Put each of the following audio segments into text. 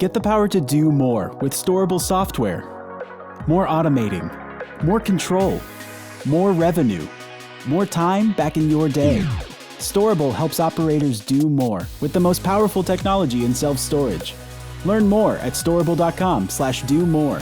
Get the power to do more with storable software. More automating, more control, more revenue, more time back in your day. Storable helps operators do more with the most powerful technology in self-storage. Learn more at storable.com/do-more.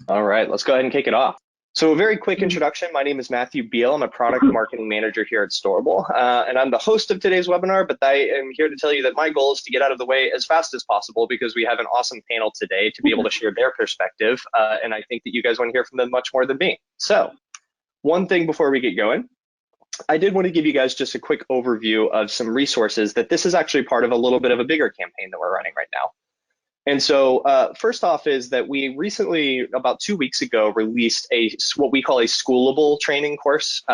All right, let's go ahead and kick it off. So a very quick introduction. My name is Matthew Beal. I'm a product marketing manager here at storable, and I'm the host of today's webinar, but I am here to tell you that my goal is to get out of the way as fast as possible because we have an awesome panel today to be able to share their perspective, and I think that you guys want to hear from them much more than me. So one thing before we get going, I did want to give you guys just a quick overview of some resources that this is actually part of a little bit of a bigger campaign that we're running right now. And so first off is that we recently, about 2 weeks ago, released what we call a schoolable training course,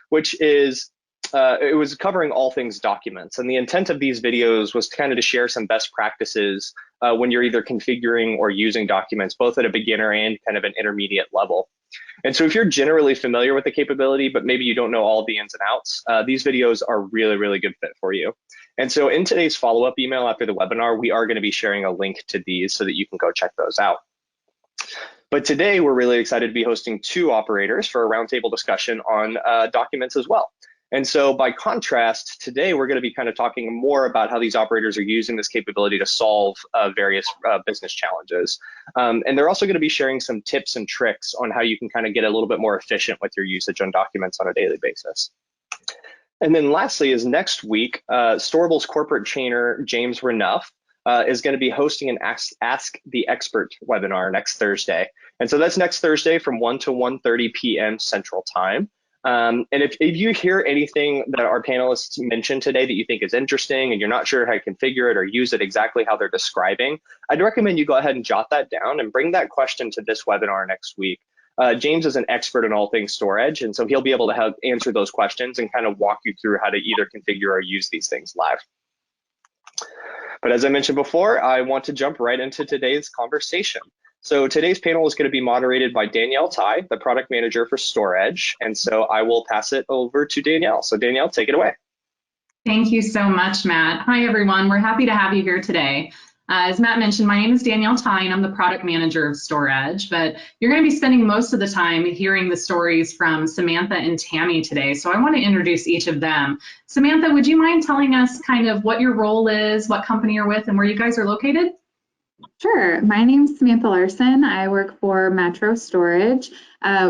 which is, it was covering all things documents. And the intent of these videos was kind of to share some best practices when you're either configuring or using documents, both at a beginner and kind of an intermediate level. And so if you're generally familiar with the capability, but maybe you don't know all the ins and outs, these videos are really, really good fit for you. And so in today's follow-up email after the webinar, we are going to be sharing a link to these so that you can go check those out. But today we're really excited to be hosting 2 operators for a roundtable discussion on documents as well. And so by contrast, today we're going to be kind of talking more about how these operators are using this capability to solve various business challenges. And they're also going to be sharing some tips and tricks on how you can kind of get a little bit more efficient with your usage on documents on a daily basis. And then lastly is next week, Storable's corporate trainer, James Renouf, is going to be hosting an Ask the Expert webinar next Thursday. And so that's next Thursday from 1 to 1:30 p.m. Central Time. And if you hear anything that our panelists mentioned today that you think is interesting and you're not sure how to configure it or use it exactly how they're describing, I'd recommend you go ahead and jot that down and bring that question to this webinar next week. James is an expert in all things storEDGE, and so he'll be able to help answer those questions and kind of walk you through how to either configure or use these things live. But as I mentioned before, I want to jump right into today's conversation. So today's panel is going to be moderated by Danielle Tai, the product manager for storEDGE, and so I will pass it over to Danielle. So Danielle, take it away. Thank you so much, Matt. Hi, everyone. We're happy to have you here today. As Matt mentioned, my name is Danielle Tai, and I'm the product manager of storEDGE, but you're going to be spending most of the time hearing the stories from Samantha and Tammy today, so I want to introduce each of them. Samantha, would you mind telling us kind of what your role is, what company you're with, and where you guys are located? Sure. My name's Samantha Larson. I work for Metro Storage.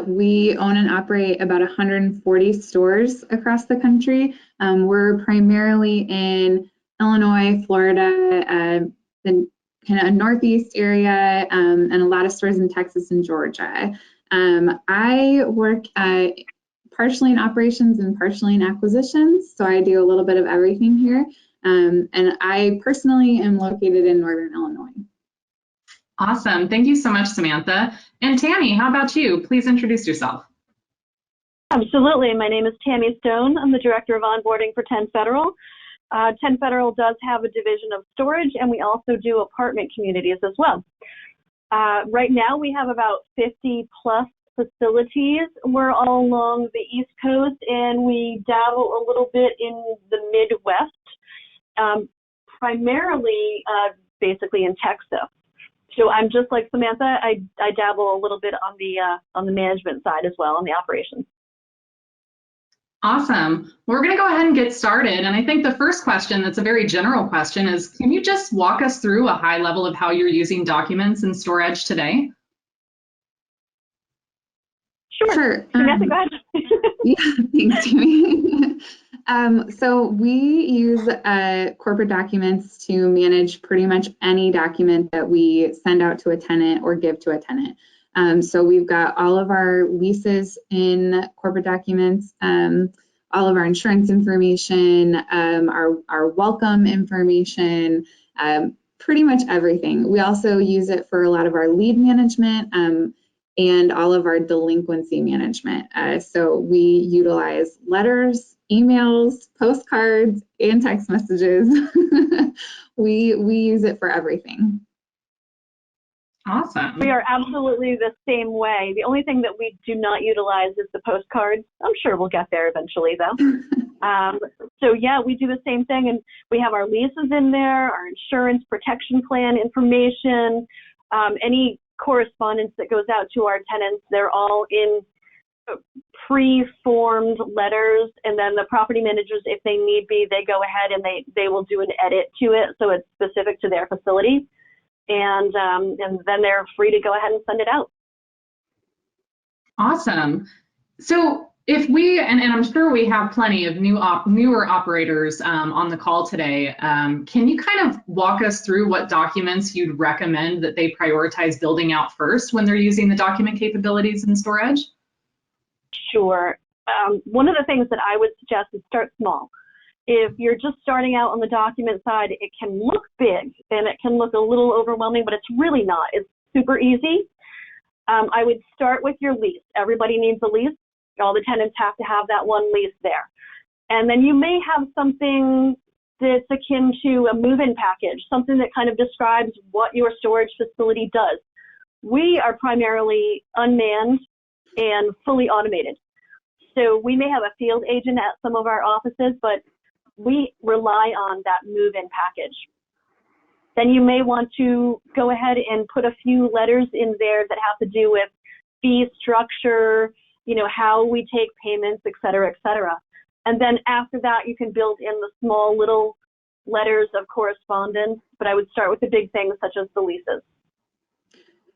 We own and operate about 140 stores across the country. We're primarily in Illinois, Florida, the kind of Northeast area, and a lot of stores in Texas and Georgia. I work partially in operations and partially in acquisitions, so I do a little bit of everything here. And I personally am located in Northern Illinois. Awesome. Thank you so much, Samantha. And Tammy, how about you? Please introduce yourself. Absolutely. My name is Tammy Stone. I'm the Director of Onboarding for 10 Federal. 10 Federal does have a division of storage, and we also do apartment communities as well. Right now, we have about 50 plus facilities. We're all along the East Coast, and we dabble a little bit in the Midwest, primarily basically in Texas. So I'm just like Samantha. I dabble a little bit on the management side as well, on the operations. Awesome. Well, we're going to go ahead and get started. And I think the first question, that's a very general question, is can you just walk us through a high level of how you're using documents in storEDGE today? Sure. Samantha, go ahead. Yeah, thanks, Tammy. So we use corporate documents to manage pretty much any document that we send out to a tenant or give to a tenant. So we've got all of our leases in corporate documents, all of our insurance information, our welcome information, pretty much everything. We also use it for a lot of our lead management and all of our delinquency management. So we utilize letters, emails, postcards, and text messages. We use it for everything. Awesome. We are absolutely the same way. The only thing that we do not utilize is the postcards. I'm sure we'll get there eventually, though. So yeah, we do the same thing, and we have our leases in there, our insurance protection plan information, any correspondence that goes out to our tenants. They're all in pre-formed letters, and then the property managers, if they need be, they go ahead and they will do an edit to it so it's specific to their facility. And then they're free to go ahead and send it out. Awesome. So if we, and I'm sure we have plenty of newer operators on the call today, can you kind of walk us through what documents you'd recommend that they prioritize building out first when they're using the document capabilities in storEDGE? Sure. One of the things that I would suggest is start small. If you're just starting out on the document side, it can look big and it can look a little overwhelming, but it's really not. It's super easy. I would start with your lease. Everybody needs a lease. All the tenants have to have that one lease there. And then you may have something that's akin to a move-in package, something that kind of describes what your storage facility does. We are primarily unmanned and fully automated. So we may have a field agent at some of our offices, but we rely on that move-in package. Then you may want to go ahead and put a few letters in there that have to do with fee structure, you know, how we take payments, et cetera, et cetera. And then after that, you can build in the small little letters of correspondence, but I would start with the big things such as the leases.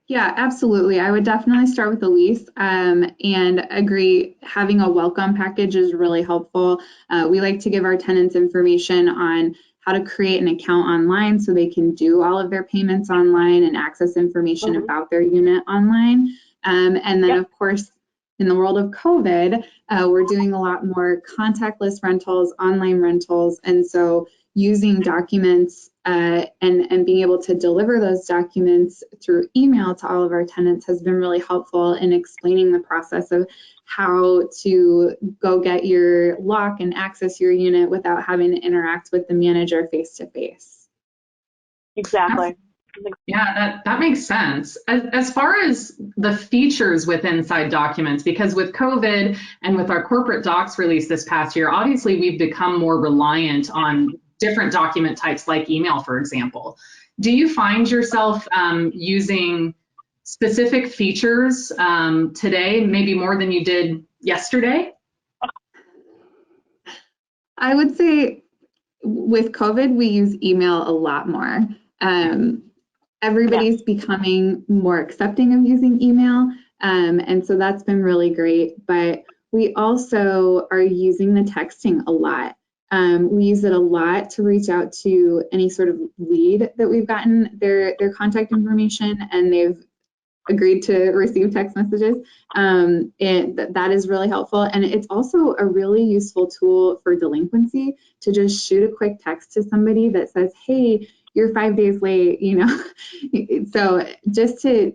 Yeah, absolutely. I would definitely start with the lease and agree. Having a welcome package is really helpful. We like to give our tenants information on how to create an account online so they can do all of their payments online and access information about their unit online. And then, of course, in the world of COVID, we're doing a lot more contactless rentals, online rentals, and so using documents and being able to deliver those documents through email to all of our tenants has been really helpful in explaining the process of how to go get your lock and access your unit without having to interact with the manager face to face. Exactly. Yeah, that makes sense. As far as the features with inside documents, because with COVID and with our corporate docs release this past year, obviously we've become more reliant on different document types like email, for example. Do you find yourself using specific features today, maybe more than you did yesterday? I would say with COVID, we use email a lot more. Everybody's becoming more accepting of using email, and so that's been really great. But we also are using the texting a lot. We use it a lot to reach out to any sort of lead that we've gotten their contact information and they've agreed to receive text messages. And that is really helpful. And it's also a really useful tool for delinquency to just shoot a quick text to somebody that says, hey, you're 5 days late, you know. So just to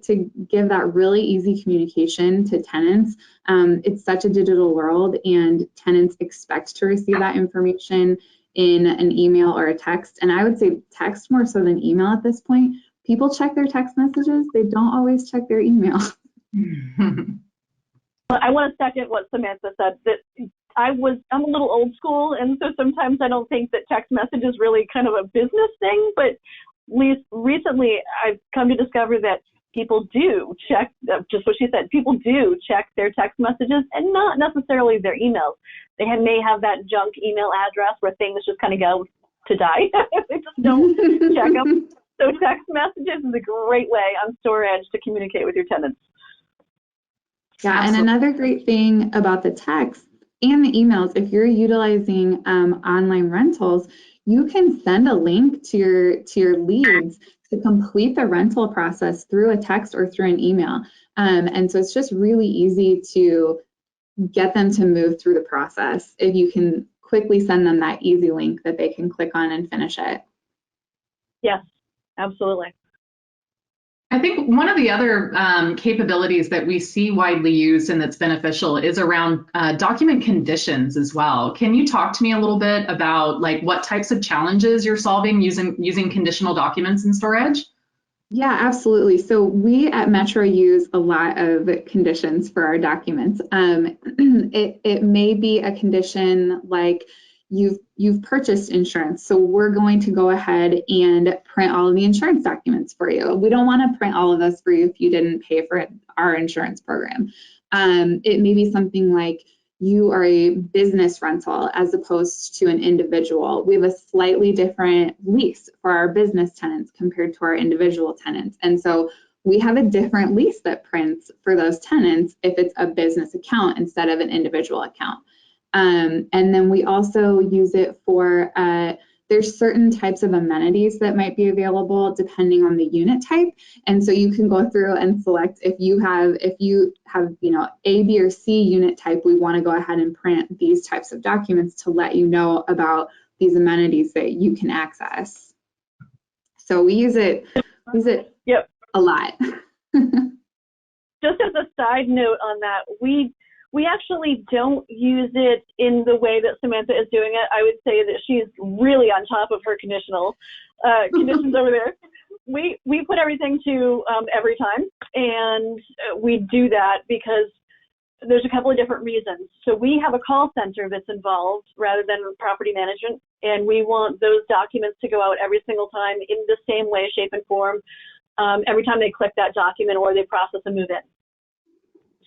give that really easy communication to tenants. It's such a digital world and tenants expect to receive that information in an email or a text. And I would say text more so than email at this point. People check their text messages. They don't always check their email. I want to second what Samantha said, that I'm a little old school, and so sometimes I don't think that text message is really kind of a business thing, but at least recently I've come to discover that people do check, just what she said, people do check their text messages and not necessarily their emails. They may have that junk email address where things just kind of go to die. They just don't check them. So text messages is a great way on storEDGE to communicate with your tenants. Yeah, Absolutely. and another great thing about the text and the emails, if you're utilizing online rentals, you can send a link to your leads to complete the rental process through a text or through an email. And so it's just really easy to get them to move through the process if you can quickly send them that easy link that they can click on and finish it. Yes, absolutely. I think one of the other capabilities that we see widely used and that's beneficial is around document conditions as well. Can you talk to me a little bit about like what types of challenges you're solving using conditional documents in storEDGE? Yeah, absolutely. So we at Metro use a lot of conditions for our documents. It may be a condition like you've purchased insurance, so we're going to go ahead and print all of the insurance documents for you. We don't want to print all of those for you if you didn't pay for our insurance program. It may be something like you are a business rental as opposed to an individual. We have a slightly different lease for our business tenants compared to our individual tenants. And so we have a different lease that prints for those tenants if it's a business account instead of an individual account. And then we also use it for, there's certain types of amenities that might be available depending on the unit type. And so you can go through and select if you have, you know, A, B, or C unit type, we want to go ahead and print these types of documents to let you know about these amenities that you can access. So we use it Yep. a lot. Just as a side note on that, we actually don't use it in the way that Samantha is doing it. I would say that she's really on top of her conditions over there. We put everything to every time, and we do that because there's a couple of different reasons. So we have a call center that's involved rather than property management, and we want those documents to go out every single time in the same way, shape, and form every time they click that document or they process a move-in.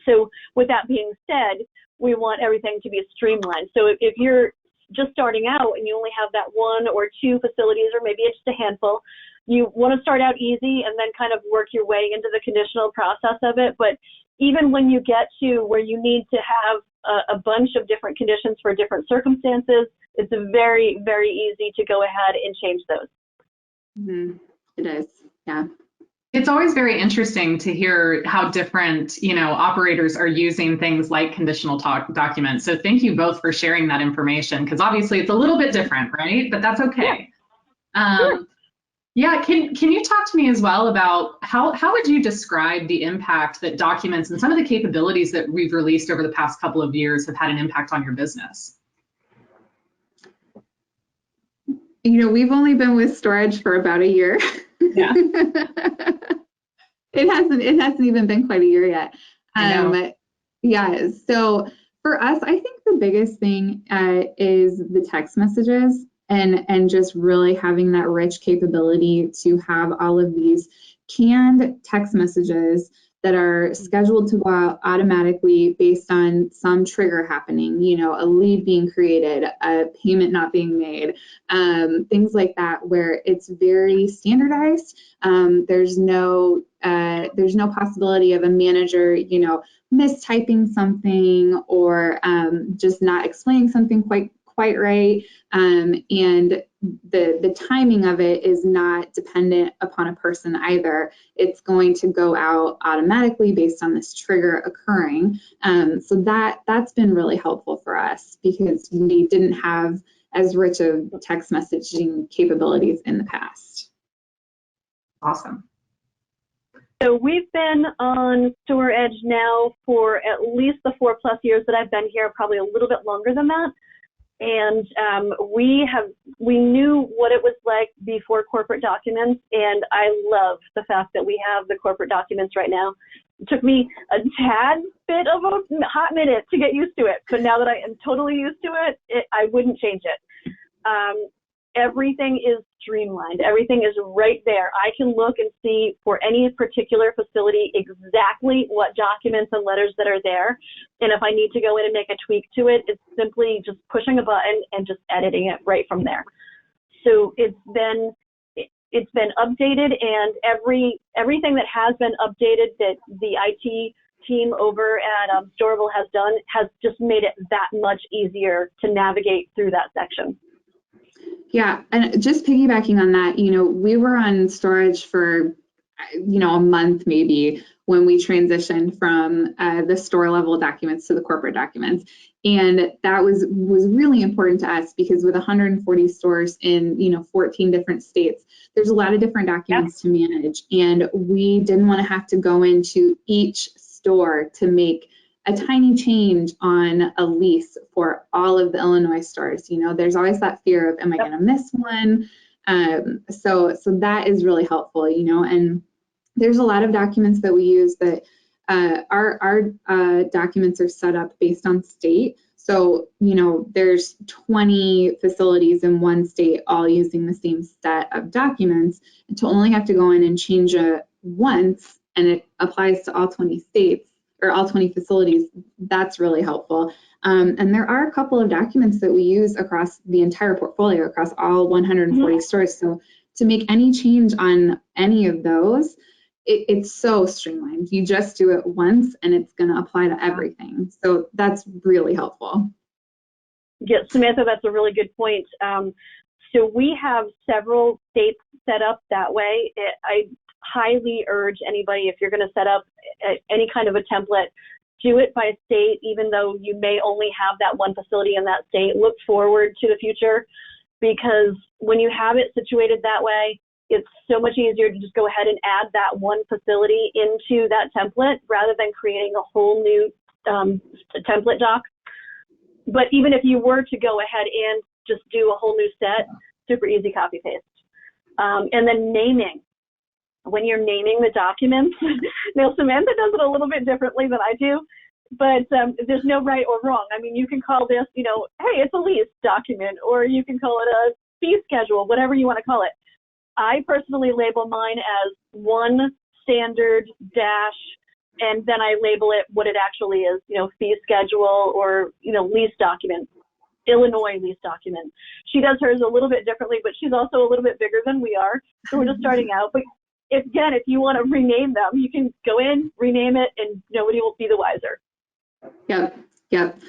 So with that being said, we want everything to be streamlined. So if you're just starting out and you only have that one or two facilities, or maybe it's just a handful, you want to start out easy and then kind of work your way into the conditional process of it. But even when you get to where you need to have a bunch of different conditions for different circumstances, it's very, very easy to go ahead and change those. Mm-hmm. It is, yeah. It's always very interesting to hear how different, you know, operators are using things like conditional documents. So thank you both for sharing that information, because obviously it's a little bit different, right? But that's okay. Yeah. Sure. Yeah, can you talk to me as well about how would you describe the impact that documents and some of the capabilities that we've released over the past couple of years have had an impact on your business? You know, we've only been with storEDGE for about a year. Yeah. It hasn't even been quite a year yet. Yeah, so for us, I think the biggest thing is the text messages and just really having that rich capability to have all of these canned text messages that are scheduled to go out automatically based on some trigger happening, you know, a lead being created, a payment not being made, things like that, where it's very standardized. There's no possibility of a manager, you know, mistyping something or just not explaining something quite right. And the timing of it is not dependent upon a person either. It's going to go out automatically based on this trigger occurring. So that's been really helpful for us because we didn't have as rich of text messaging capabilities in the past. Awesome. So we've been on storEDGE now for at least the 4+ years that I've been here, probably a little bit longer than that. And we knew what it was like before corporate documents, and I love the fact that we have the corporate documents right now. It took me a tad bit of a hot minute to get used to it, but now that I am totally used to it, I wouldn't change it. Everything is streamlined. Everything is right there. I can look and see for any particular facility exactly what documents and letters that are there. And if I need to go in and make a tweak to it, it's simply just pushing a button and just editing it right from there. So it's been updated, and everything that has been updated that the IT team over at storable has done has just made it that much easier to navigate through that section. Yeah, and just piggybacking on that, you know, we were on storEDGE for, you know, a month maybe when we transitioned from the store level documents to the corporate documents. And that was really important to us because with 140 stores in, you know, 14 different states, there's a lot of different documents to manage. And we didn't want to have to go into each store to make a tiny change on a lease for all of the Illinois stores. You know, there's always that fear of, am I going to miss one? So that is really helpful, you know, and there's a lot of documents that we use that our documents are set up based on state. So, you know, there's 20 facilities in one state all using the same set of documents, and to only have to go in and change it once and it applies to all 20 states or all 20 facilities, that's really helpful. And there are a couple of documents that we use across the entire portfolio, across all 140 stores. So to make any change on any of those, it's so streamlined. You just do it once and it's going to apply to everything. So that's really helpful. Yeah, Samantha, that's a really good point. So we have several states set up that way. I highly urge anybody, if you're going to set up any kind of a template, do it by state, even though you may only have that one facility in that state. Look forward to the future, because when you have it situated that way, it's so much easier to just go ahead and add that one facility into that template rather than creating a whole new template doc. But even if you were to go ahead and just do a whole new set, super easy copy paste. And then naming. When you're naming the documents, now Samantha does it a little bit differently than I do, but there's no right or wrong. I mean, you can call this, you know, hey, it's a lease document, or you can call it a fee schedule, whatever you want to call it. I personally label mine as one standard dash, and then I label it what it actually is, you know, fee schedule or, you know, lease document, Illinois lease document. She does hers a little bit differently, but she's also a little bit bigger than we are, so we're just starting out. But if you want to rename them, you can go in, rename it, and nobody will be the wiser. Yep.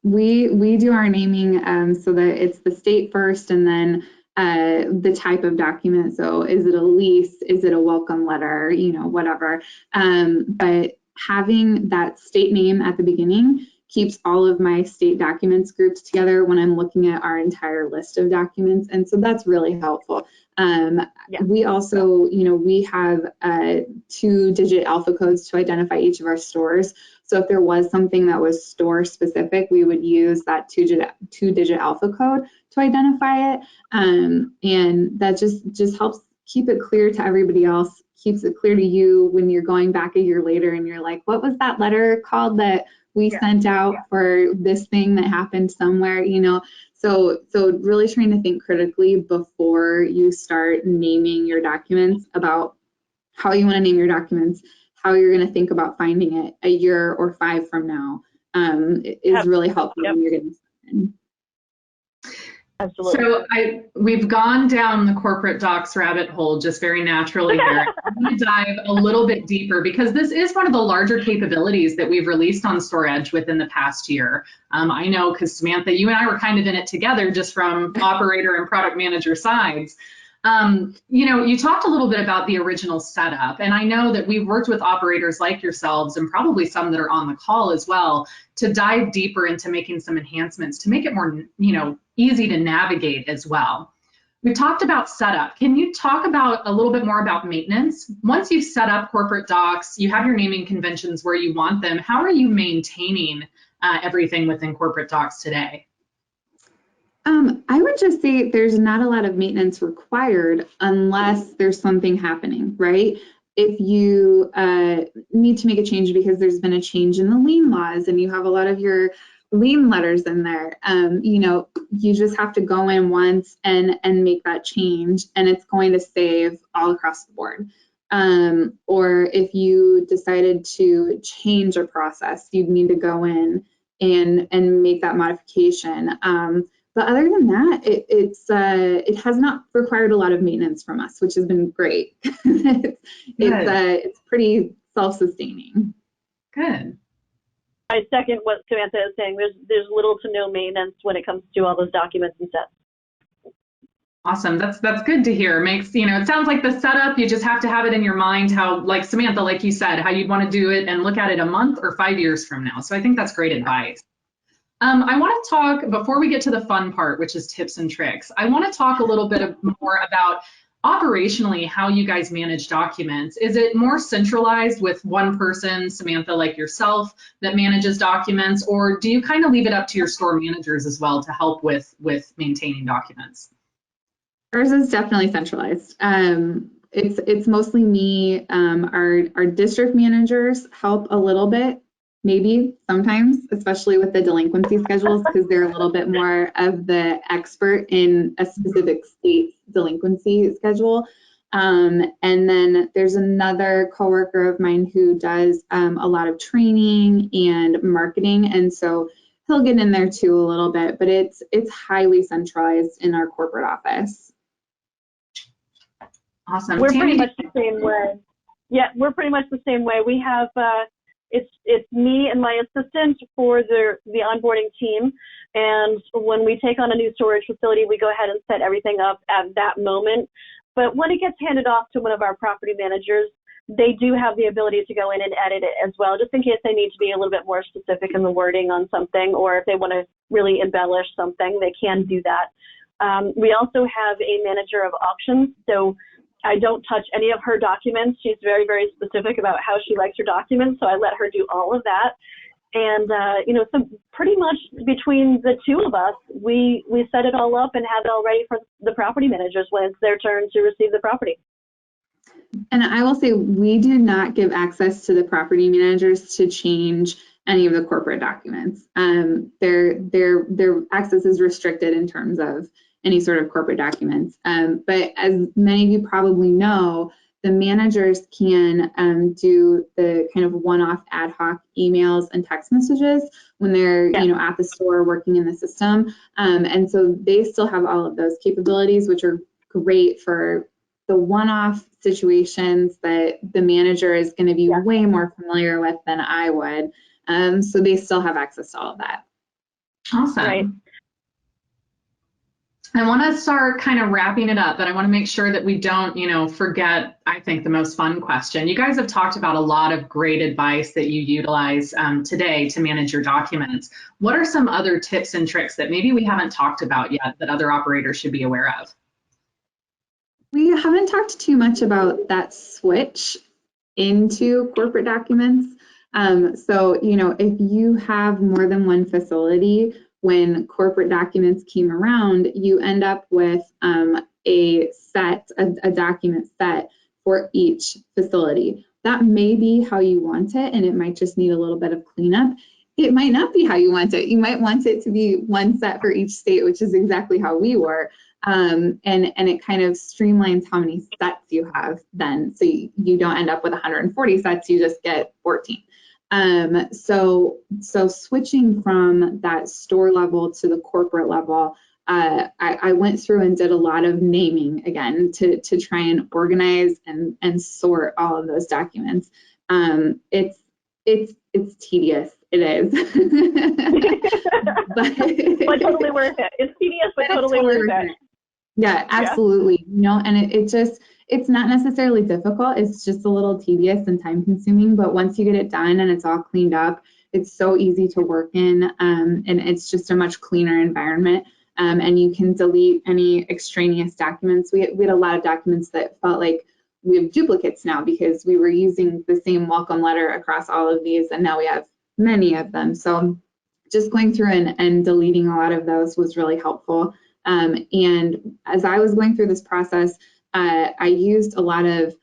We do our naming so that it's the state first, and then the type of document. So is it a lease? Is it a welcome letter? You know, whatever. But having that state name at the beginning keeps all of my state documents grouped together when I'm looking at our entire list of documents. And so that's really helpful. We also, you know, we have 2-digit alpha codes to identify each of our stores. So if there was something that was store specific, we would use that 2-digit alpha code to identify it. And that just helps keep it clear to everybody else, keeps it clear to you when you're going back a year later and you're like, what was that letter called that we sent out for this thing that happened somewhere, you know? So really trying to think critically before you start naming your documents about how you want to name your documents, how you're going to think about finding it a year or 5 from now is really helpful when you're getting started. Absolutely. So we've gone down the corporate docs rabbit hole just very naturally here. I'm going to dive a little bit deeper because this is one of the larger capabilities that we've released on storEDGE within the past year. I know because Samantha, you and I were kind of in it together just from operator and product manager sides. You know, you talked a little bit about the original setup, and I know that we've worked with operators like yourselves and probably some that are on the call as well to dive deeper into making some enhancements to make it more, you know, easy to navigate as well. We talked about setup. Can you talk about a little bit more about maintenance? Once you've set up corporate docs, you have your naming conventions where you want them. How are you maintaining everything within corporate docs today? I would just say there's not a lot of maintenance required unless there's something happening, right? If you need to make a change because there's been a change in the lien laws and you have a lot of your lien letters in there, you know, you just have to go in once and make that change, and it's going to save all across the board. Or if you decided to change a process, you'd need to go in and make that modification. But other than that, it has not required a lot of maintenance from us, which has been great. It's pretty self-sustaining. Good. I second what Samantha is saying. There's little to no maintenance when it comes to all those documents and sets. Awesome. That's good to hear. Makes, you know, it sounds like the setup, you just have to have it in your mind how, like Samantha, like you said, how you'd want to do it and look at it a month or 5 years from now. So I think that's great advice. I want to talk, before we get to the fun part, which is tips and tricks, I want to talk a little bit more about operationally how you guys manage documents. Is it more centralized with one person, Samantha, like yourself, that manages documents, or do you kind of leave it up to your store managers as well to help with maintaining documents? Ours is definitely centralized. it's mostly me. Our district managers help a little bit, maybe sometimes, especially with the delinquency schedules, because they're a little bit more of the expert in a specific state delinquency schedule. And then there's another coworker of mine who does a lot of training and marketing, and so he'll get in there too a little bit, but it's highly centralized in our corporate office. Awesome. We're Tammy, pretty much the same way. Yeah, we're pretty much the same way. We have it's me and my assistant for the onboarding team, and when we take on a new storage facility, we go ahead and set everything up at that moment. But when it gets handed off to one of our property managers, they do have the ability to go in and edit it as well, just in case they need to be a little bit more specific in the wording on something, or if they want to really embellish something, they can do that. We also have a manager of auctions, so I don't touch any of her documents. She's very, very specific about how she likes her documents, so I let her do all of that. And, so pretty much between the two of us, we set it all up and have it all ready for the property managers when it's their turn to receive the property. And I will say, we do not give access to the property managers to change any of the corporate documents. Their access is restricted in terms of any sort of corporate documents. But as many of you probably know, the managers can do the kind of one-off ad hoc emails and text messages when they're at the store working in the system. And so they still have all of those capabilities, which are great for the one-off situations that the manager is going to be way more familiar with than I would. So they still have access to all of that. awesome. Right. I want to start kind of wrapping it up, but I want to make sure that we don't, forget, I think, the most fun question. You guys have talked about a lot of great advice that you utilize today to manage your documents. What are some other tips and tricks that maybe we haven't talked about yet that other operators should be aware of? We haven't talked too much about that switch into corporate documents. So, if you have more than one facility, when corporate documents came around, you end up with a document set for each facility. That may be how you want it, and it might just need a little bit of cleanup. It might not be how you want it. You might want it to be one set for each state, which is exactly how we were. And it kind of streamlines how many sets you have then. So you don't end up with 140 sets, you just get 14. So switching from that store level to the corporate level, I went through and did a lot of naming again to try and organize and sort all of those documents. It's tedious. It is. but totally worth it. It's tedious, but totally worth it. Yeah, absolutely. And it's not necessarily difficult. It's just a little tedious and time consuming, but once you get it done and it's all cleaned up, it's so easy to work in, and it's just a much cleaner environment. And you can delete any extraneous documents. We had a lot of documents that felt like we have duplicates now because we were using the same welcome letter across all of these, and now we have many of them. So just going through and deleting a lot of those was really helpful. And as I was going through this process, I used a lot of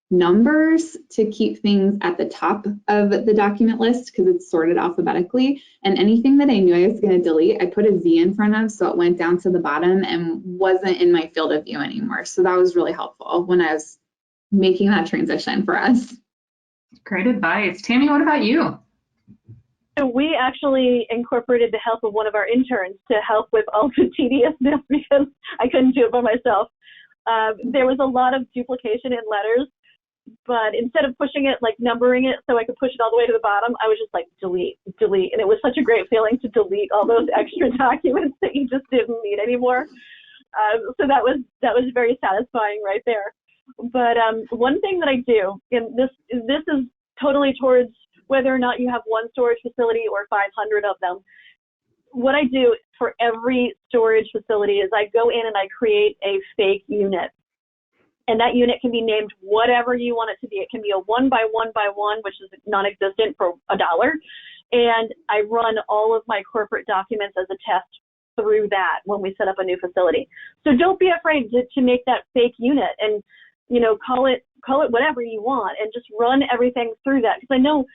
numbers to keep things at the top of the document list because it's sorted alphabetically. And anything that I knew I was going to delete, I put a Z in front of, so it went down to the bottom and wasn't in my field of view anymore. So that was really helpful when I was making that transition for us. Great advice. Tammy, what about you? So we actually incorporated the help of one of our interns to help with all the tediousness because I couldn't do it by myself. There was a lot of duplication in letters, but instead of pushing it, like numbering it so I could push it all the way to the bottom, I was just like, delete. And it was such a great feeling to delete all those extra documents that you just didn't need anymore. So that was very satisfying right there. But one thing that I do, and this is totally towards whether or not you have one storage facility or 500 of them. What I do for every storage facility is I go in and I create a fake unit. And that unit can be named whatever you want it to be. It can be a 1 by 1 by 1, which is non-existent, for $1. And I run all of my corporate documents as a test through that when we set up a new facility. So don't be afraid to make that fake unit. And call it whatever you want, and just run everything through that. Because I know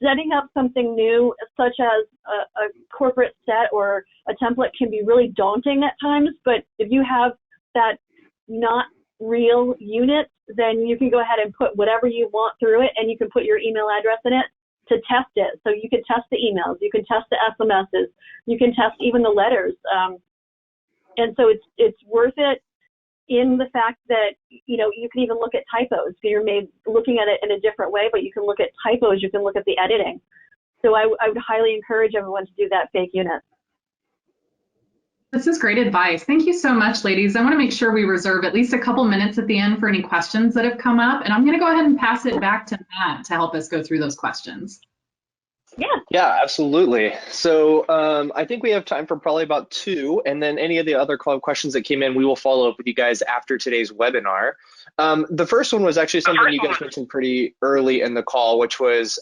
setting up something new, such as a corporate set or a template, can be really daunting at times. But if you have that not real unit, then you can go ahead and put whatever you want through it, and you can put your email address in it to test it. So you can test the emails, you can test the SMSs, you can test even the letters. And so it's worth it in the fact that, you can even look at typos. So you're looking at it in a different way, but you can look at typos, you can look at the editing. So I would highly encourage everyone to do that fake unit. This is great advice. Thank you so much, ladies. I want to make sure we reserve at least a couple minutes at the end for any questions that have come up. And I'm going to go ahead and pass it back to Matt to help us go through those questions. Yeah, absolutely. So I think we have time for probably about 2, and then any of the other questions that came in, we will follow up with you guys after today's webinar. The first one was actually something you guys mentioned pretty early in the call, which was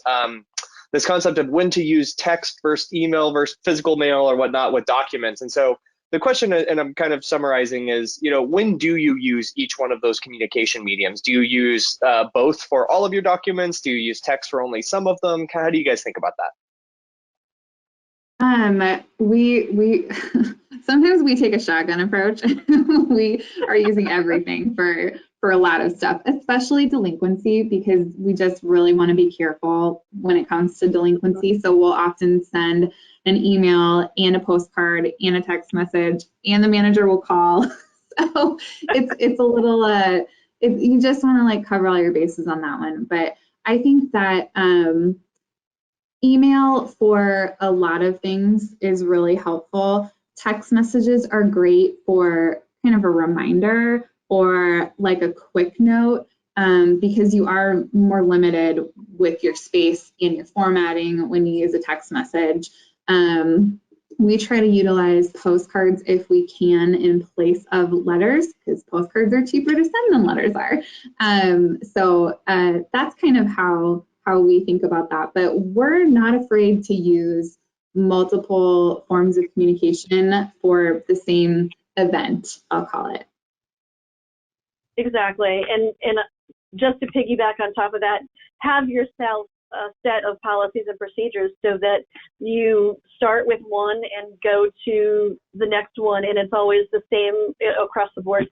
this concept of when to use text versus email versus physical mail or whatnot with documents. And so the question, and I'm kind of summarizing, is, when do you use each one of those communication mediums? Do you use both for all of your documents? Do you use text for only some of them? How do you guys think about that? We sometimes we take a shotgun approach. We are using everything for a lot of stuff, especially delinquency, because we just really want to be careful when it comes to delinquency. So we'll often send an email and a postcard and a text message, and the manager will call. So it's a little you just want to cover all your bases on that one. But I think that email for a lot of things is really helpful. Text messages are great for kind of a reminder or a quick note, because you are more limited with your space and your formatting when you use a text message. We try to utilize postcards if we can in place of letters, because postcards are cheaper to send than letters are. So that's kind of how we think about that. But we're not afraid to use multiple forms of communication for the same event, I'll call it. Exactly. And just to piggyback on top of that, have yourself a set of policies and procedures so that you start with one and go to the next one, and it's always the same across the board.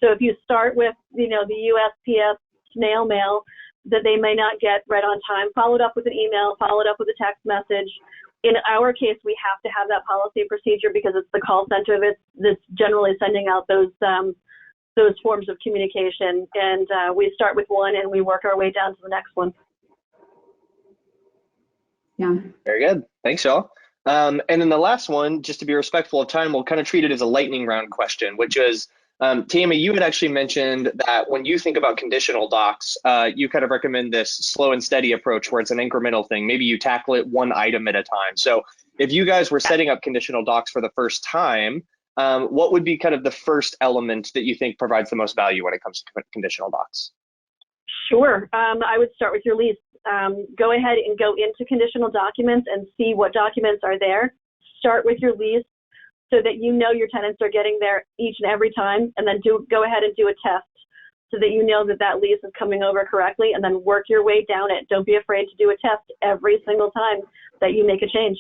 So if you start with, the USPS snail mail that they may not get right on time, followed up with an email, followed up with a text message. In our case, we have to have that policy and procedure because it's the call center that's generally sending out those forms of communication. And we start with one and we work our way down to the next one. Yeah. Very good. Thanks, y'all. And then the last one, just to be respectful of time, we'll kind of treat it as a lightning round question, which is, Tammy, you had actually mentioned that when you think about conditional docs, you kind of recommend this slow and steady approach where it's an incremental thing. Maybe you tackle it one item at a time. So if you guys were setting up conditional docs for the first time, what would be kind of the first element that you think provides the most value when it comes to conditional docs? Sure. I would start with your lease. Go ahead and go into conditional documents and see what documents are there. Start with your lease so that you know your tenants are getting there each and every time, and then go ahead and do a test so that you know that lease is coming over correctly, and then work your way down it. Don't be afraid to do a test every single time that you make a change.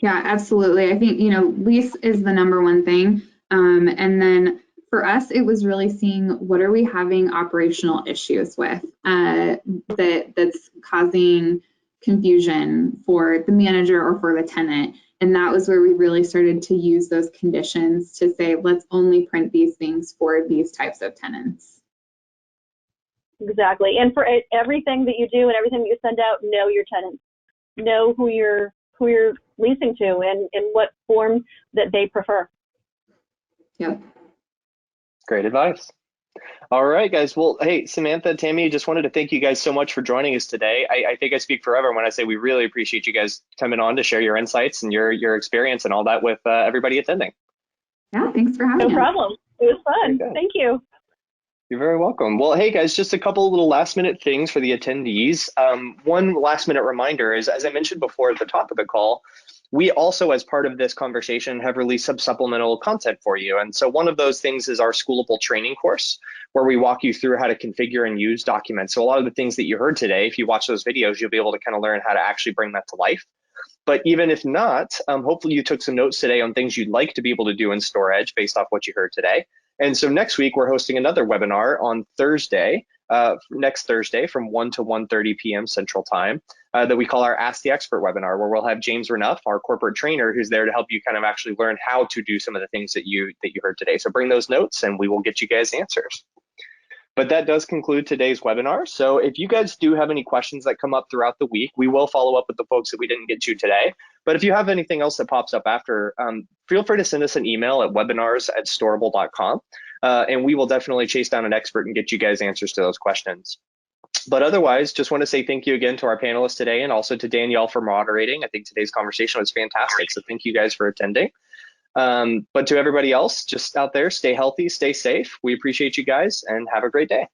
Yeah, absolutely. I think, lease is the number one thing. And then for us, it was really seeing what are we having operational issues with that's causing confusion for the manager or for the tenant. And that was where we really started to use those conditions to say, let's only print these things for these types of tenants. Exactly. And for everything that you do and everything that you send out, know your tenants. Know who you're leasing to and in what form that they prefer. Yep. Great advice. All right, guys. Well, hey, Samantha, Tammy, just wanted to thank you guys so much for joining us today. I think I speak for everyone when I say we really appreciate you guys coming on to share your insights and your experience and all that with everybody attending. Yeah, thanks for having us. No problem. It was fun. Thank you. You're very welcome. Well, hey guys, just a couple little last minute things for the attendees. One last minute reminder is, as I mentioned before at the top of the call, we also, as part of this conversation, have released some supplemental content for you. And so one of those things is our Schoolable training course, where we walk you through how to configure and use documents. So a lot of the things that you heard today, if you watch those videos, you'll be able to kind of learn how to actually bring that to life. But even if not, hopefully you took some notes today on things you'd like to be able to do in storEDGE based off what you heard today. And so next week, we're hosting another webinar on Thursday, next Thursday from 1 to 1:30 p.m. Central Time that we call our Ask the Expert webinar, where we'll have James Renuff, our corporate trainer, who's there to help you kind of actually learn how to do some of the things that you heard today. So bring those notes and we will get you guys answers. But that does conclude today's webinar. So if you guys do have any questions that come up throughout the week, we will follow up with the folks that we didn't get to today. But if you have anything else that pops up after, feel free to send us an email at webinars@storable.com, and we will definitely chase down an expert and get you guys answers to those questions. But otherwise, just want to say thank you again to our panelists today and also to Danielle for moderating. I think today's conversation was fantastic, so thank you guys for attending. But to everybody else just out there, stay healthy, stay safe. We appreciate you guys and have a great day.